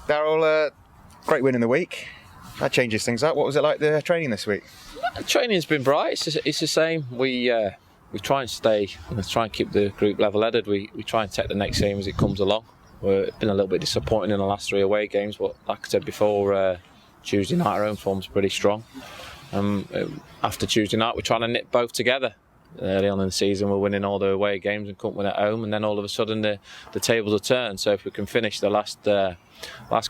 Darrell, great win in the week. That changes things up. What was it like, the training this week? Training's been bright. It's the same. We try and try and keep the group level-headed. We try and take the next game as it comes along. We've been a little bit disappointed in the last 3 away games, but like I said before, Tuesday night our home form's pretty strong. After Tuesday night, we're trying to knit both together. Early on in the season, we're winning all the away games and couldn't win at home, and then all of a sudden the tables are turned. So if we can finish the last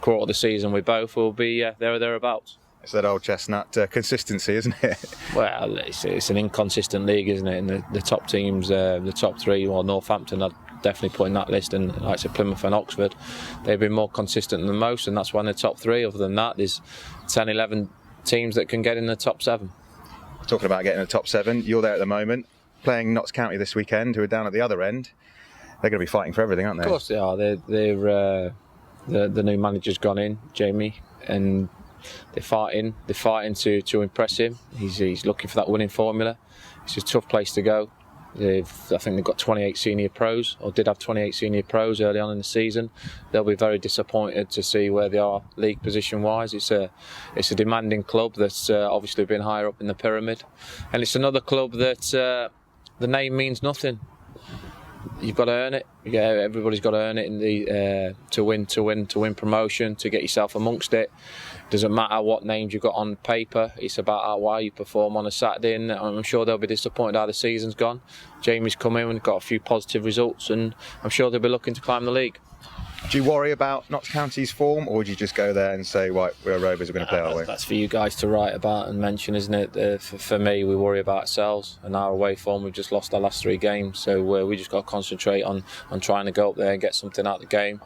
quarter of the season with both, we'll be there or thereabouts. It's that old chestnut consistency, isn't it? Well, it's an inconsistent league, isn't it? And the top teams, the top three, well, Northampton, I'd definitely put in that list, and like I said, Plymouth and Oxford, they've been more consistent than most, and that's why in the top three. Other than that, there's 10, 11 teams that can get in the top 7. Talking about getting in the top 7, you're there at the moment, playing Notts County this weekend, who are down at the other end. They're going to be fighting for everything, aren't they? Of course they are. The new manager's gone in, Jamie, and they're fighting to impress him. He's looking for that winning formula. It's a tough place to go. I think they've got 28 senior pros, or did have 28 senior pros early on in the season. They'll be very disappointed to see where they are league position wise. It's a demanding club that's obviously been higher up in the pyramid, and it's another club that the name means nothing. You've got to earn it. Everybody's got to earn it in the to win promotion, to get yourself amongst it. Doesn't matter what names you've got on paper. It's about how you perform on a Saturday, and I'm sure they'll be disappointed how the season's gone. Jamie's come in and got a few positive results, and I'm sure they'll be looking to climb the league. Do you worry about Notts County's form, or do you just go there and say, right, we're Rovers, we're going to play our way? That's for you guys to write about and mention, isn't it? For me, we worry about ourselves and our away form. We've just lost our last 3 games, so we just got to concentrate on trying to go up there and get something out of the game.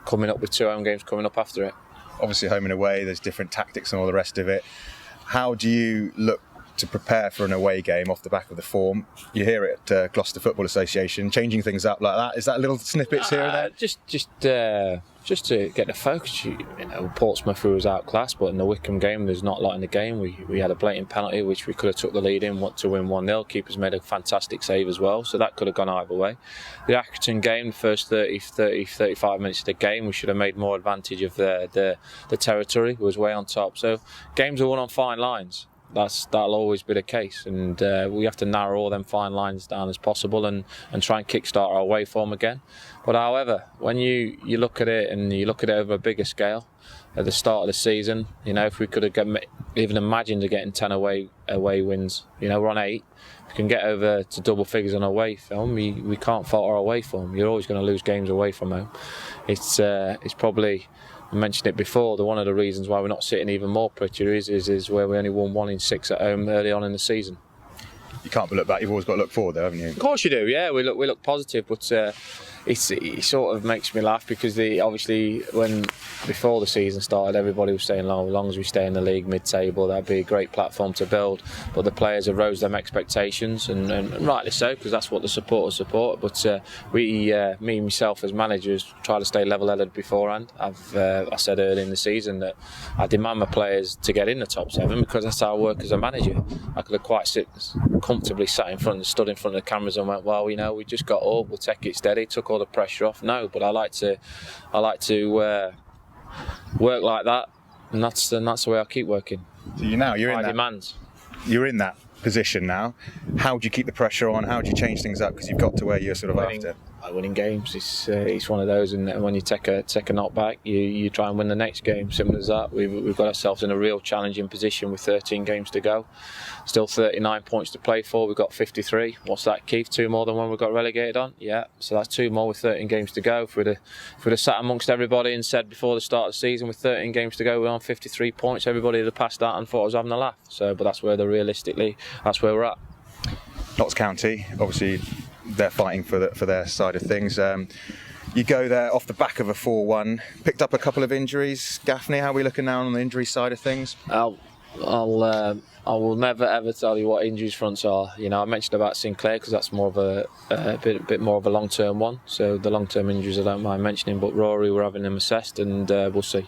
Coming up with 2 home games coming up after it. Obviously, home and away, there's different tactics and all the rest of it. How do you look to prepare for an away game off the back of the form? You hear it at Gloucester Football Association, changing things up like that. Is that little snippets here and there? Just to get the focus. Portsmouth was outclassed, but in the Wickham game, there's not a lot in the game. We had a blatant penalty, which we could have took the lead in to win 1-0. Keeper's made a fantastic save as well, so that could have gone either way. The Accrington game, the first 35 minutes of the game, we should have made more advantage of the territory. It was way on top. So games are won on fine lines. That'll always be the case, and we have to narrow all them fine lines down as possible and try and kickstart our away form again. But however, when you look at it and you look at it over a bigger scale, at the start of the season, if we could have even imagined getting 10 away wins, we're on 8. If we can get over to double figures on away form, we can't fault our away form. You're always going to lose games away from home. It's probably, I mentioned it before, one of the reasons why we're not sitting even more prettier is where we only won 1 in 6 at home early on in the season. You can't look back. You've always got to look forward, though, haven't you? Of course you do. Yeah, we look positive, but it sort of makes me laugh because obviously before the season started, everybody was saying, as long as we stay in the league mid-table, that'd be a great platform to build. But the players have rose them expectations, and rightly so, because that's what the supporters support. But me and myself as managers try to stay level-headed beforehand. I said early in the season that I demand my players to get in the top 7 because that's how I work as a manager. I could have quite comfortably stood in front of the cameras and went, well, we just got up, we'll take it steady, took all the pressure off. No, but I like to work like that, and that's the way I keep working. So you're in demands. You're in that position now. How do you keep the pressure on? How do you change things up? Because you've got to where you're sort of after. Winning games, it's one of those, and when you take a knock back, you try and win the next game. Simple as that. We've got ourselves in a real challenging position with 13 games to go. Still 39 points to play for. We've got 53. What's that, Keith? 2 more than when we got relegated on? Yeah. So that's 2 more with 13 games to go. If we'd have sat amongst everybody and said before the start of the season with 13 games to go we're on 53 points, everybody would have passed that and thought I was having a laugh. But that's where that's where we're at. Notts County, obviously, they're fighting for their side of things. You go there off the back of a 4-1. Picked up a couple of injuries. Gaffney, how are we looking now on the injury side of things? I will never ever tell you what injuries fronts are. I mentioned about Sinclair because that's more of a bit more of a long-term one. So the long-term injuries I don't mind mentioning, but Rory, we're having them assessed, and we'll see.